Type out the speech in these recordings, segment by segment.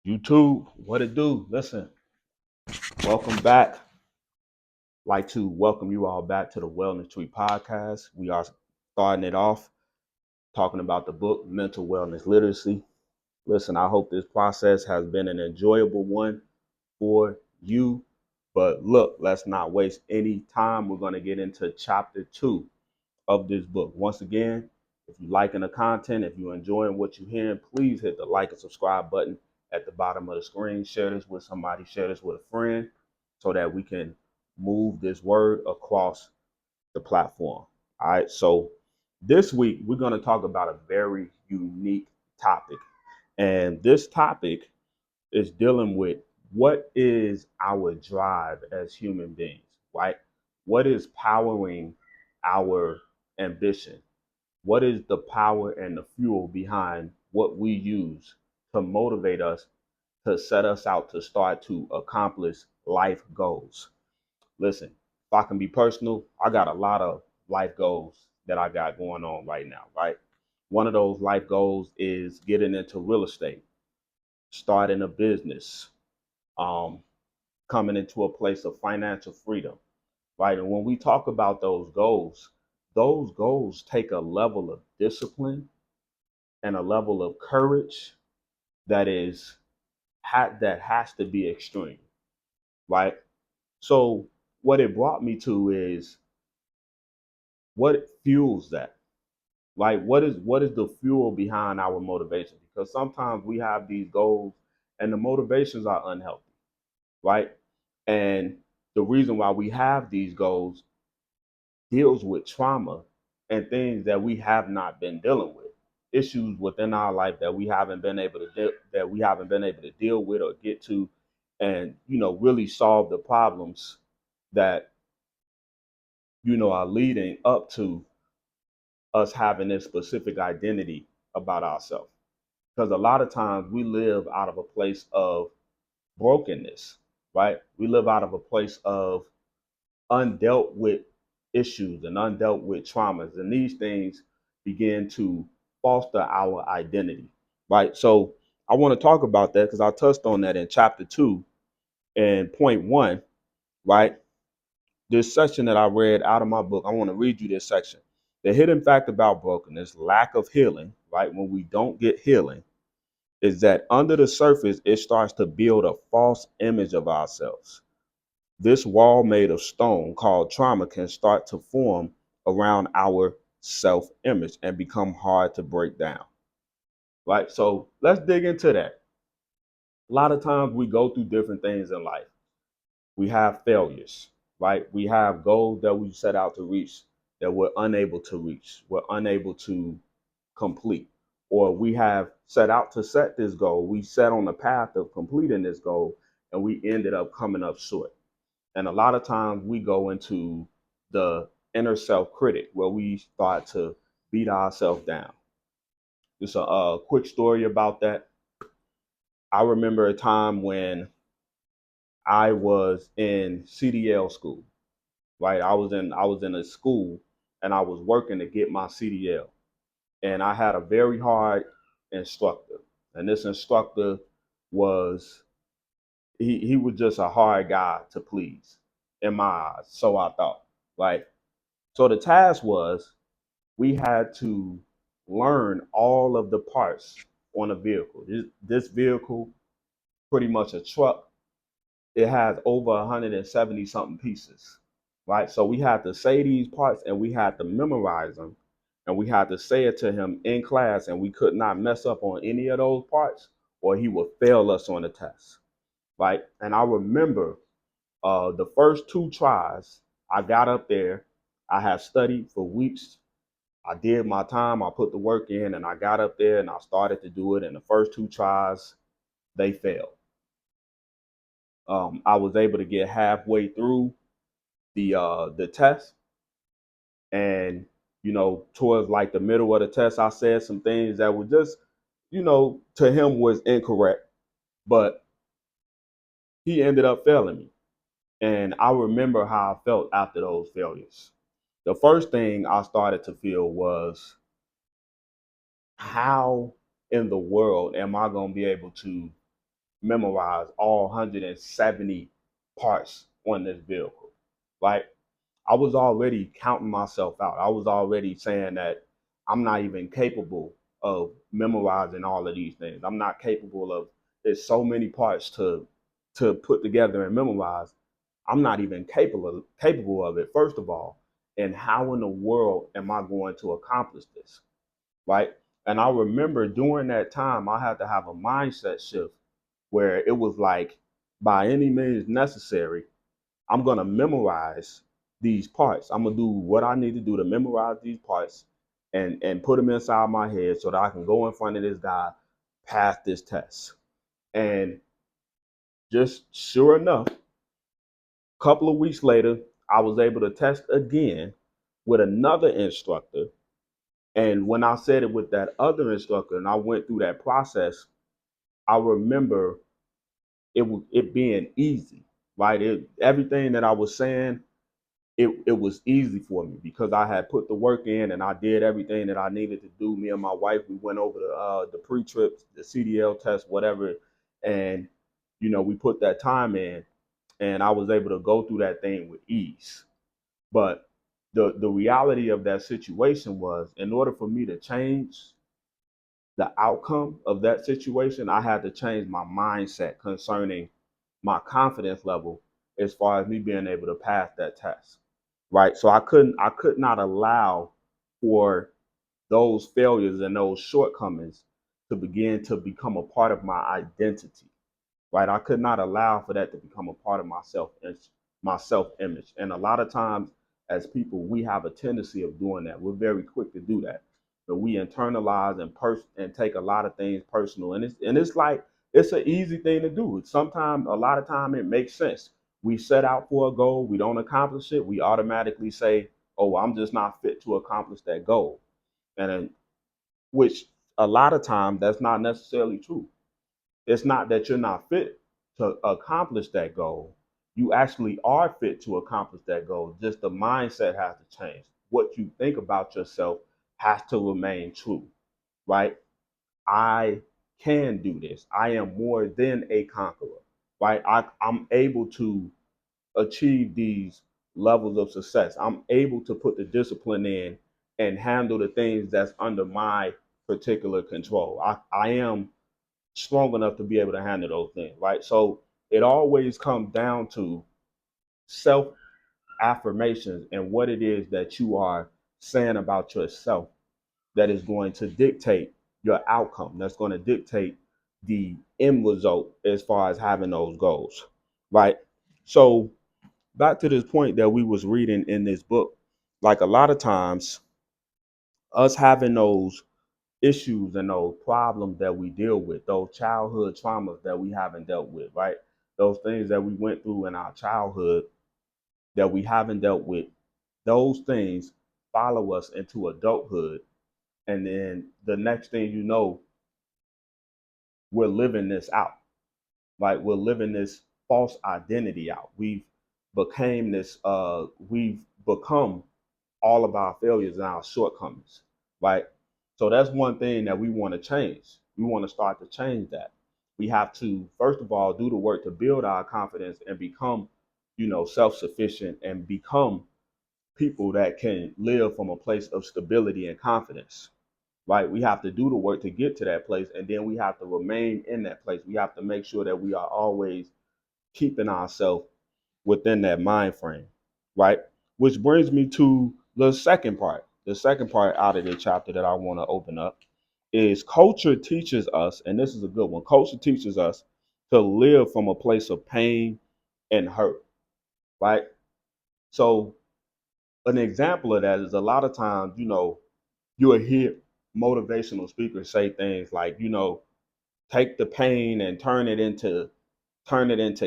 YouTube, what it do? Listen, welcome back. Like to welcome you all back to the Wellness Tree podcast. We are starting it off talking about the book Mental Wellness Literacy. Listen, I hope this process has been an enjoyable one for you. But look, let's not waste any time. We're going to get into chapter 2 of this book. Once again, if you're liking the content, if you're enjoying what you're hearing, please hit the like and subscribe button at the bottom of the screen. Share this with somebody, share this with a friend so that we can move this word across the platform. All right. So this week, we're going to talk about a very unique topic. And this topic is dealing with what is our drive as human beings, right? What is powering our ambition? What is the power and the fuel behind what we use to motivate us to set us out to start to accomplish life goals? Listen, if I can be personal, I got a lot of life goals that I got going on right now, right? One of those life goals is getting into real estate, starting a business, um, coming into a place of financial freedom, right? And when we talk about those goals take a level of discipline and a level of courage that is that has to be extreme, right? So what it brought me to is what fuels that, right? What is the fuel behind our motivation? Because sometimes we have these goals and the motivations are unhealthy, right? And the reason why we have these goals deals with trauma and things that we have not been dealing with, issues within our life that we haven't been able to deal with or get to, and really solve the problems that are leading up to us having this specific identity about ourselves. Because a lot of times we live out of a place of brokenness, right? We live out of a place of undealt with issues and undealt with traumas. And these things begin to foster our identity, right? So I want to talk about that because I touched on that in chapter 2 and point 1, right? This section that I read out of my book, I want to read you this section. The hidden fact about brokenness, lack of healing, right? When we don't get healing, is that under the surface, it starts to build a false image of ourselves. This wall made of stone called trauma can start to form around our self image and become hard to break down. Right? So let's dig into that. A lot of times we go through different things in life. We have failures, right? We have goals that we set out to reach that we're unable to reach, we're unable to complete. Or we have set out to set this goal, we set on the path of completing this goal, and we ended up coming up short. And a lot of times we go into the inner self critic where we start to beat ourselves down. Just a quick story about that. I remember a time when I was in CDL school, right? I was in a school and I was working to get my CDL. And I had a very hard instructor. And this instructor was he was just a hard guy to please in my eyes. So I thought. Right. So the task was we had to learn all of the parts on a vehicle. This vehicle, pretty much a truck, it has over 170 something pieces, right? So we had to say these parts and we had to memorize them and we had to say it to him in class and we could not mess up on any of those parts or he would fail us on the test, right? And I remember the first 2 tries, I got up there. I had studied for weeks. I did my time. I put the work in, and I got up there and I started to do it. And the first 2 tries, they failed. I was able to get halfway through the test, and towards like the middle of the test, I said some things that were just, to him was incorrect, but he ended up failing me. And I remember how I felt after those failures. The first thing I started to feel was, how in the world am I going to be able to memorize all 170 parts on this vehicle. Like, I was already counting myself out. I was already saying that I'm not even capable of memorizing all of these things. I'm not capable of. There's so many parts to put together and memorize. I'm not even capable of it. First of all, and how in the world am I going to accomplish this? Right? And I remember during that time, I had to have a mindset shift where it was like, by any means necessary, I'm gonna memorize these parts. I'm gonna do what I need to do to memorize these parts and put them inside my head so that I can go in front of this guy, pass this test. And just sure enough, a couple of weeks later, I was able to test again with another instructor. And when I said it with that other instructor and I went through that process, I remember it being easy, right? Everything that I was saying, it was easy for me because I had put the work in and I did everything that I needed to do. Me and my wife, we went over the pre-trips, the CDL test, whatever, and we put that time in, and I was able to go through that thing with ease. But the reality of that situation was, in order for me to change the outcome of that situation, I had to change my mindset concerning my confidence level as far as me being able to pass that test. Right. So I could not allow for those failures and those shortcomings to begin to become a part of my identity. Right. I could not allow for that to become a part of my self image. And a lot of times as people, we have a tendency of doing that. We're very quick to do that. But we internalize and take a lot of things personal. And it's like it's an easy thing to do. Sometimes a lot of time it makes sense. We set out for a goal, we don't accomplish it, we automatically say, "Oh, I'm just not fit to accomplish that goal." And then, which a lot of times that's not necessarily true. It's not that you're not fit to accomplish that goal. You actually are fit to accomplish that goal. Just the mindset has to change. What you think about yourself has to remain true, right? I can do this. I am more than a conqueror, right? I'm able to achieve these levels of success. I'm able to put the discipline in and handle the things that's under my particular control. I am strong enough to be able to handle those things, right? So it always comes down to self affirmations and what it is that you are saying about yourself that is going to dictate your outcome. That's going to dictate the end result as far as having those goals, right? So back to this point that we was reading in this book, like a lot of times us having those issues and those problems that we deal with, those childhood traumas that we haven't dealt with, right? Those things that we went through in our childhood that we haven't dealt with, those things follow us into adulthood. And then the next thing you know, we're living this out, right? We're living this false identity out. We've become all of our failures and our shortcomings, right? So that's one thing that we want to change. We want to start to change that. We have to, first of all, do the work to build our confidence and become, self sufficient and become people that can live from a place of stability and confidence, right? We have to do the work to get to that place, and then we have to remain in that place. We have to make sure that we are always keeping ourselves within that mind frame, right? Which brings me to the second part. The second part out of the chapter that I want to open up is culture teaches us, and this is a good one. Culture teaches us to live from a place of pain and hurt, right? So an example of that is a lot of times, you'll hear motivational speakers say things like, take the pain and turn it into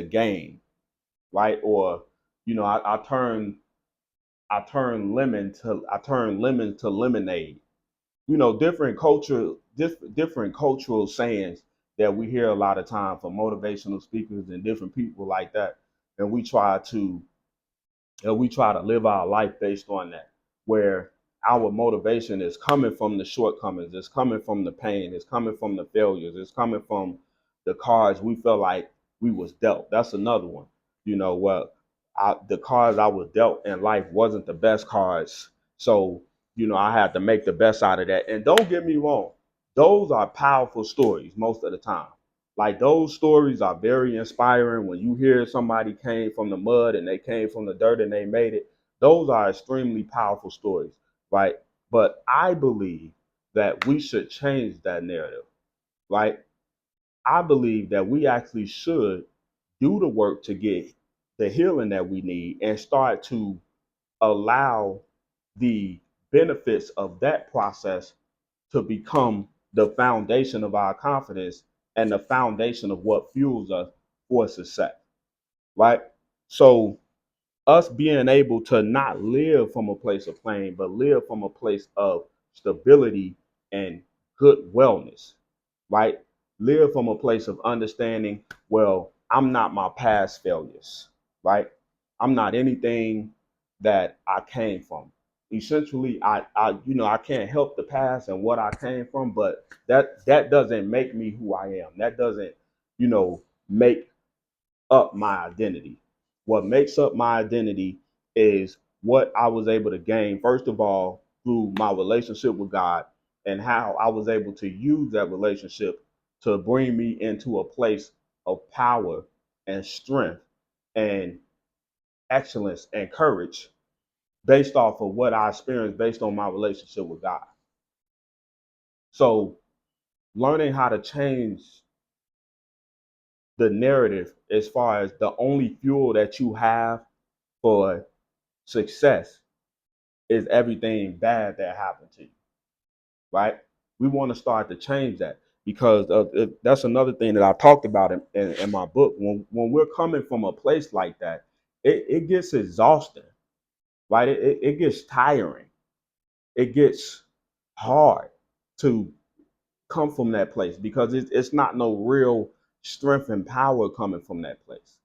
gain, right? Or, I turn lemon to lemonade. Different cultural sayings that we hear a lot of time from motivational speakers and different people like that. And we try to live our life based on that, where our motivation is coming from the shortcomings, it's coming from the pain, it's coming from the failures, it's coming from the cards we felt like we was dealt. That's another one. Well, the cards I was dealt in life wasn't the best cards. So, I had to make the best out of that. And don't get me wrong, those are powerful stories most of the time. Like those stories are very inspiring when you hear somebody came from the mud and they came from the dirt and they made it. Those are extremely powerful stories, right? But I believe that we should change that narrative, right? I believe that we actually should do the work to get the healing that we need and start to allow the benefits of that process to become the foundation of our confidence and the foundation of what fuels us for success, right? So, us being able to not live from a place of pain, but live from a place of stability and good wellness, right? Live from a place of understanding, well, I'm not my past failures, right? I'm not anything that I came from. Essentially, I can't help the past and what I came from, but that doesn't make me who I am. That doesn't, make up my identity. What makes up my identity is what I was able to gain, first of all, through my relationship with God and how I was able to use that relationship to bring me into a place of power and strength and excellence and courage based off of what I experienced based on my relationship with God. So, learning how to change the narrative as far as the only fuel that you have for success is everything bad that happened to you, right? We want to start to change that because that's another thing that I talked about in my book. When we're coming from a place like that, it gets exhausting, right? It gets tiring. It gets hard to come from that place because it's not no real strength and power coming from that place.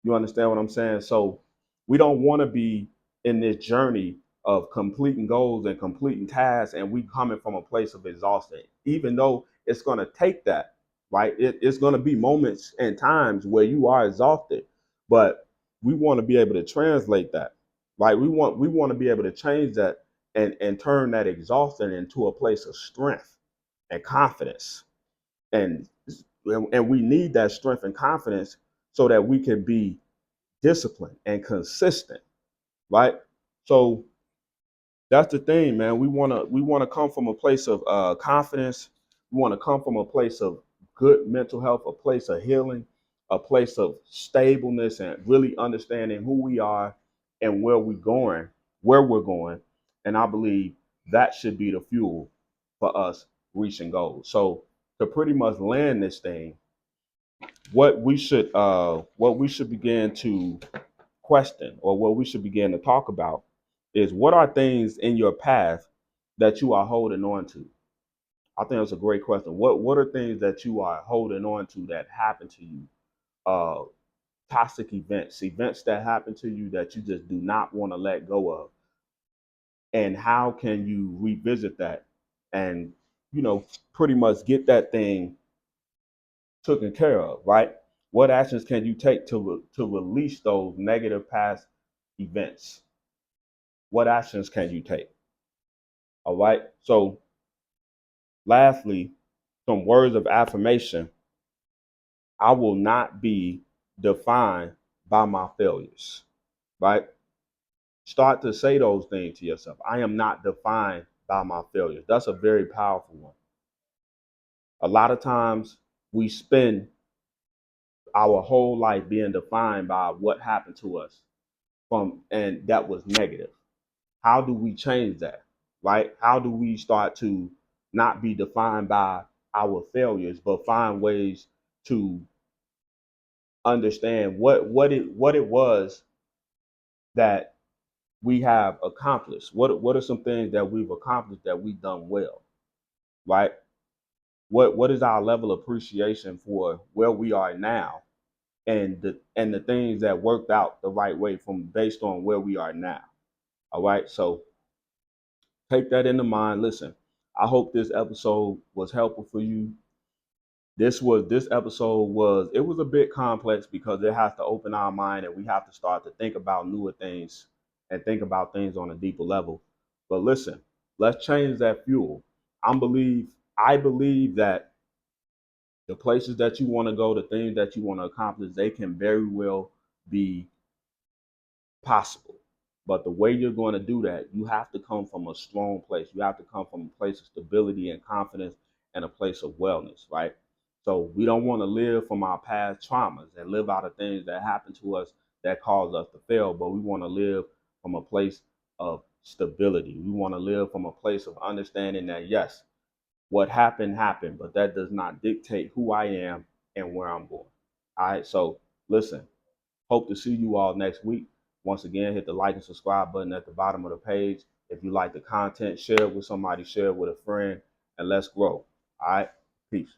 You understand what I'm saying? So we don't want to be in this journey of completing goals and completing tasks, and we coming from a place of exhaustion, even though it's going to take that, right? It's going to be moments and times where you are exhausted, but we want to be able to translate that, right? We want to be able to change that and turn that exhaustion into a place of strength and confidence. And and we need that strength and confidence so that we can be disciplined and consistent, right? So that's the thing, man. We wanna come from a place of confidence. We want to come from a place of good mental health, a place of healing, a place of stableness, and really understanding who we are and where we're going. And I believe that should be the fuel for us reaching goals. So to pretty much land this thing, what we should begin to question or what we should begin to talk about is what are things in your path that you are holding on to? I think that's a great question. What are things that you are holding on to that happened to you? Uh, Toxic events that happen to you that you just do not want to let go of, and how can you revisit that and pretty much get that thing taken care of, right? What actions can you take to release those negative past events? What actions can you take? All right. So, lastly, some words of affirmation. I will not be defined by my failures, right? Start to say those things to yourself. I am not defined by my failures. That's a very powerful one. A lot of times we spend our whole life being defined by what happened to us and that was negative. How do we change that? Right? How do we start to not be defined by our failures, but find ways to understand what it was that we have accomplished? What are some things that we've accomplished that we've done well? Right? What is our level of appreciation for where we are now and the things that worked out the right way from based on where we are now. All right. So take that into mind. Listen, I hope this episode was helpful for you. this episode was, it was a bit complex because it has to open our mind and we have to start to think about newer things and think about things on a deeper level. But listen, let's change that fuel. I believe that the places that you want to go, the things that you want to accomplish, they can very well be possible. But the way you're going to do that, you have to come from a strong place. You have to come from a place of stability and confidence and a place of wellness, right? So we don't want to live from our past traumas and live out of things that happened to us that caused us to fail, but we want to live from a place of stability. We want to live from a place of understanding that, yes, what happened happened, but that does not dictate who I am and where I'm going. All right. So listen, hope to see you all next week. Once again, hit the like and subscribe button at the bottom of the page. If you like the content, share it with somebody, share it with a friend, and let's grow. All right. Peace.